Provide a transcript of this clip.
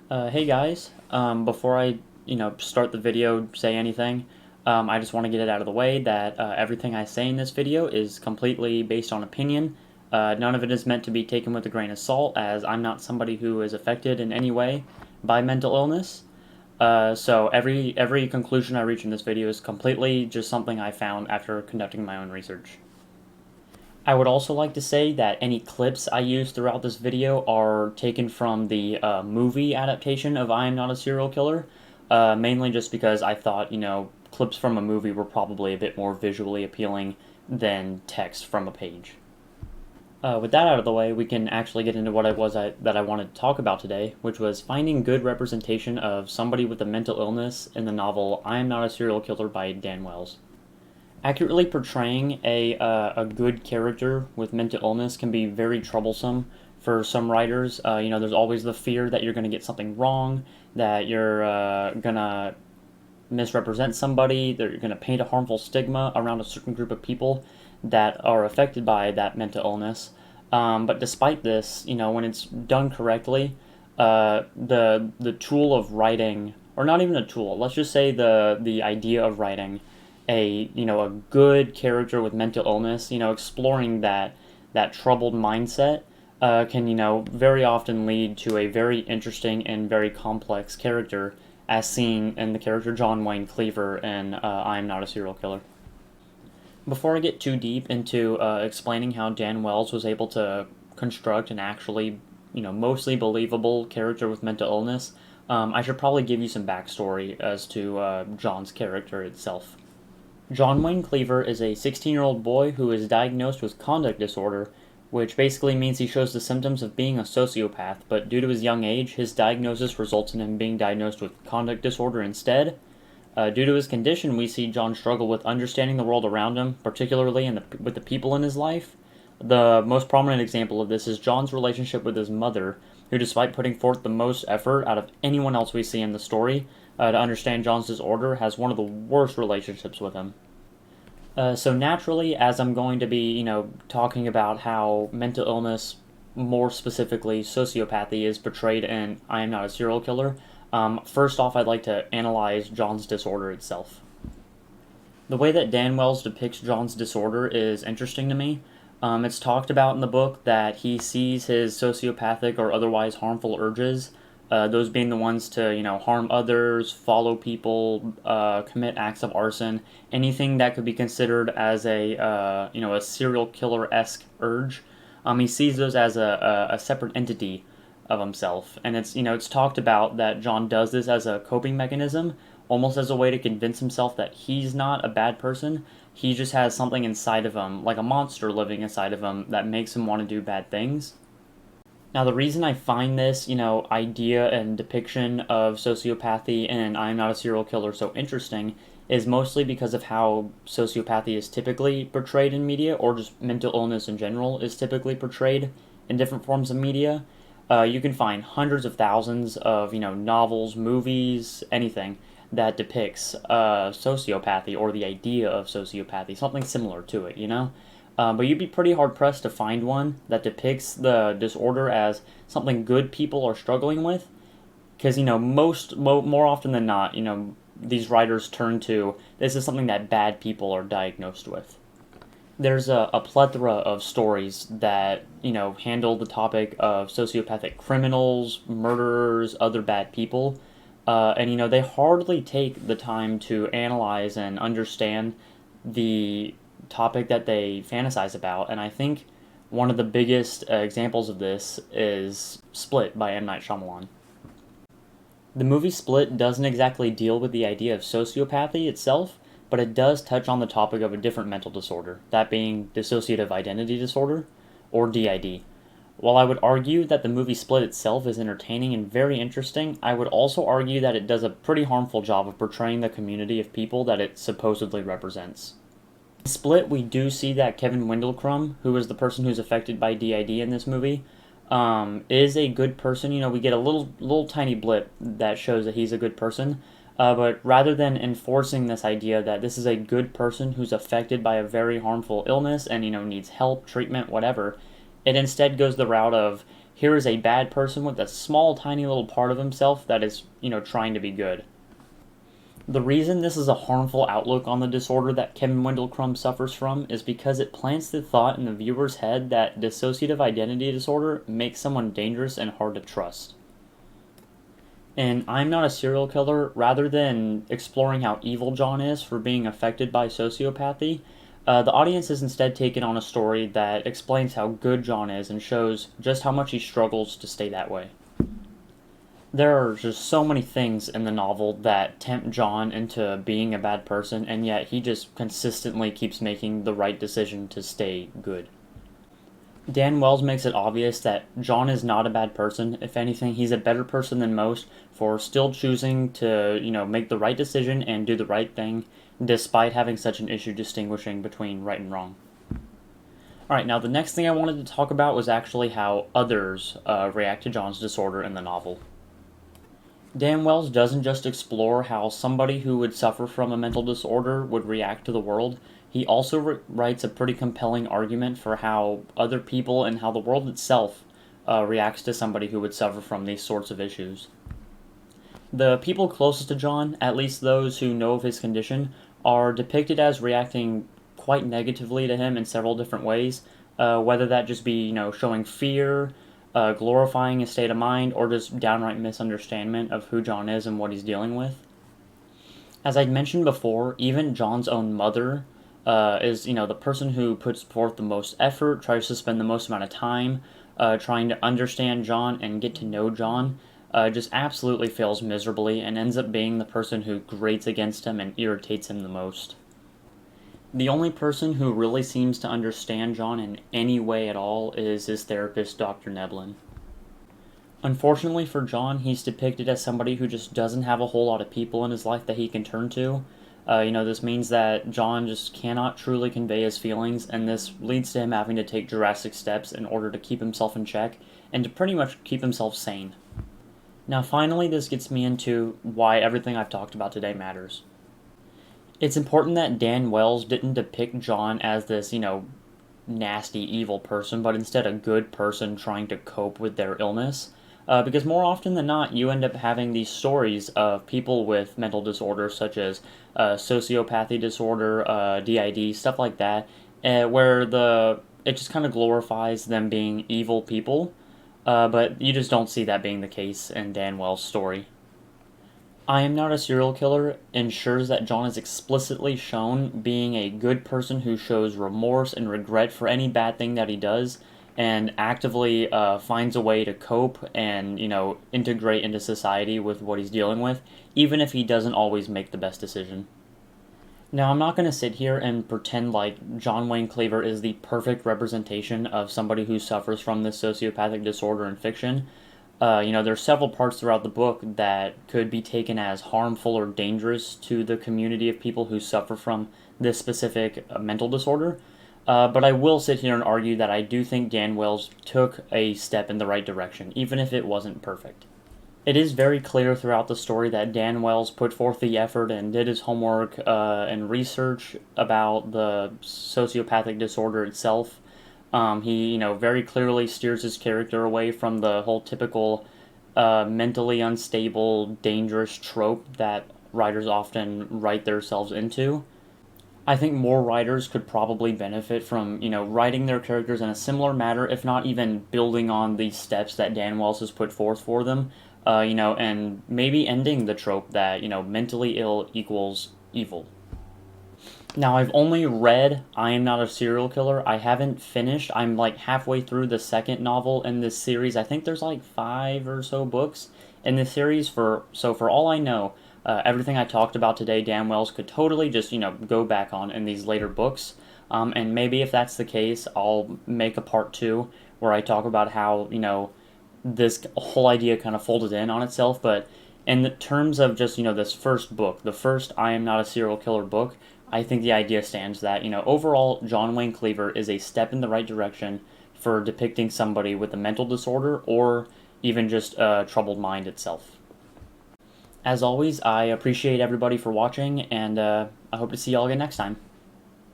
Hey guys, before I, start the video, say anything, I just want to get it out of the way that everything I say in this video is completely based on opinion. None of it is meant to be taken with a grain of salt, as I'm not somebody who is affected in any way by mental illness. So every conclusion I reach in this video is completely just something I found after conducting my own research. I would also like to say that any clips I use throughout this video are taken from the movie adaptation of I Am Not a Serial Killer, mainly just because I thought, clips from a movie were probably a bit more visually appealing than text from a page. With that out of the way, we can actually get into what that I wanted to talk about today, which was finding good representation of somebody with a mental illness in the novel I Am Not a Serial Killer by Dan Wells. Accurately portraying a good character with mental illness can be very troublesome for some writers. There's always the fear that you're going to get something wrong, that you're going to misrepresent somebody, that you're going to paint a harmful stigma around a certain group of people that are affected by that mental illness. But despite this, when it's done correctly, the tool of writing, or not even a tool, let's just say the idea of writing a good character with mental illness, exploring that troubled mindset can very often lead to a very interesting and very complex character, as seen in the character John Wayne Cleaver in I Am Not a Serial Killer. Before I get too deep into explaining how Dan Wells was able to construct an actually mostly believable character with mental illness, I should probably give you some backstory as to John's character itself. John Wayne Cleaver is a 16-year-old boy who is diagnosed with conduct disorder, which basically means he shows the symptoms of being a sociopath, but due to his young age, his diagnosis results in him being diagnosed with conduct disorder instead. Due to his condition, we see John struggle with understanding the world around him, particularly with the people in his life. The most prominent example of this is John's relationship with his mother, who, despite putting forth the most effort out of anyone else we see in the story, to understand John's disorder, has one of the worst relationships with him. So naturally, as I'm going to be, talking about how mental illness, more specifically sociopathy, is portrayed in I Am Not a Serial Killer, first off, I'd like to analyze John's disorder itself. The way that Dan Wells depicts John's disorder is interesting to me. It's talked about in the book that he sees his sociopathic or otherwise harmful urges, those being the ones to harm others, follow people, commit acts of arson, anything that could be considered as a serial killer-esque urge. He sees those as a separate entity of himself, and it's talked about that John does this as a coping mechanism, almost as a way to convince himself that he's not a bad person. He just has something inside of him, like a monster living inside of him, that makes him want to do bad things. Now, the reason I find this, idea and depiction of sociopathy in I Am Not a Serial Killer so interesting is mostly because of how sociopathy is typically portrayed in media, or just mental illness in general is typically portrayed in different forms of media. You can find hundreds of thousands of, novels, movies, anything that depicts sociopathy or the idea of sociopathy, something similar to it, but you'd be pretty hard-pressed to find one that depicts the disorder as something good people are struggling with, because, more often than not, these writers turn to, this is something that bad people are diagnosed with. There's a plethora of stories that, handle the topic of sociopathic criminals, murderers, other bad people, and, they hardly take the time to analyze and understand the topic that they fantasize about, and I think one of the biggest examples of this is Split by M. Night Shyamalan. The movie Split doesn't exactly deal with the idea of sociopathy itself, but it does touch on the topic of a different mental disorder, that being dissociative identity disorder, or DID. While I would argue that the movie Split itself is entertaining and very interesting, I would also argue that it does a pretty harmful job of portraying the community of people that it supposedly represents. In Split, we do see that Kevin Windlecrum, who is the person who's affected by DID in this movie, is a good person. We get a little tiny blip that shows that he's a good person, but rather than enforcing this idea that this is a good person who's affected by a very harmful illness and, needs help, treatment, whatever, it instead goes the route of Here is a bad person with a small, tiny little part of himself that is, trying to be good. The reason this is a harmful outlook on the disorder that Kevin Wendell Crumb suffers from is because it plants the thought in the viewer's head that dissociative identity disorder makes someone dangerous and hard to trust. And I'm Not a Serial Killer, rather than exploring how evil John is for being affected by sociopathy, the audience is instead taken on a story that explains how good John is and shows just how much he struggles to stay that way. There are just so many things in the novel that tempt John into being a bad person, and yet he just consistently keeps making the right decision to stay good. Dan Wells makes it obvious that John is not a bad person. If anything, he's a better person than most for still choosing to, make the right decision and do the right thing, despite having such an issue distinguishing between right and wrong. Alright, now the next thing I wanted to talk about was actually how others react to John's disorder in the novel. Dan Wells doesn't just explore how somebody who would suffer from a mental disorder would react to the world. He also writes a pretty compelling argument for how other people and how the world itself reacts to somebody who would suffer from these sorts of issues. The people closest to John, at least those who know of his condition, are depicted as reacting quite negatively to him in several different ways, whether that just be, showing fear, glorifying his state of mind, or just downright misunderstanding of who John is and what he's dealing with. As I'd mentioned before, even John's own mother is, the person who puts forth the most effort, tries to spend the most amount of time trying to understand John and get to know John, just absolutely fails miserably and ends up being the person who grates against him and irritates him the most. The only person who really seems to understand John in any way at all is his therapist, Dr. Neblin. Unfortunately for John, he's depicted as somebody who just doesn't have a whole lot of people in his life that he can turn to. This means that John just cannot truly convey his feelings, and this leads to him having to take drastic steps in order to keep himself in check and to pretty much keep himself sane. Now finally, this gets me into why everything I've talked about today matters. It's important that Dan Wells didn't depict John as this, nasty, evil person, but instead a good person trying to cope with their illness. Because more often than not, you end up having these stories of people with mental disorders such as sociopathy disorder, DID, stuff like that, where it just kind of glorifies them being evil people, but you just don't see that being the case in Dan Wells' story. I Am Not a Serial Killer ensures that John is explicitly shown being a good person who shows remorse and regret for any bad thing that he does, and actively finds a way to cope and, integrate into society with what he's dealing with, even if he doesn't always make the best decision. Now, I'm not going to sit here and pretend like John Wayne Cleaver is the perfect representation of somebody who suffers from this sociopathic disorder in fiction. There's several parts throughout the book that could be taken as harmful or dangerous to the community of people who suffer from this specific mental disorder. But I will sit here and argue that I do think Dan Wells took a step in the right direction, even if it wasn't perfect. It is very clear throughout the story that Dan Wells put forth the effort and did his homework and research about the sociopathic disorder itself. He, very clearly steers his character away from the whole typical mentally unstable, dangerous trope that writers often write themselves into. I think more writers could probably benefit from, writing their characters in a similar manner, if not even building on these steps that Dan Wells has put forth for them, and maybe ending the trope that, mentally ill equals evil. Now, I've only read I Am Not a Serial Killer. I haven't finished. I'm like halfway through the second novel in this series. I think there's like 5 or so books in this series. For all I know, everything I talked about today, Dan Wells could totally just, go back on in these later books. And maybe if that's the case, I'll make a part 2 where I talk about how, this whole idea kind of folded in on itself. But in the terms of just, this first book, the first I Am Not a Serial Killer book, I think the idea stands that, overall, John Wayne Cleaver is a step in the right direction for depicting somebody with a mental disorder or even just a troubled mind itself. As always, I appreciate everybody for watching, and I hope to see y'all again next time.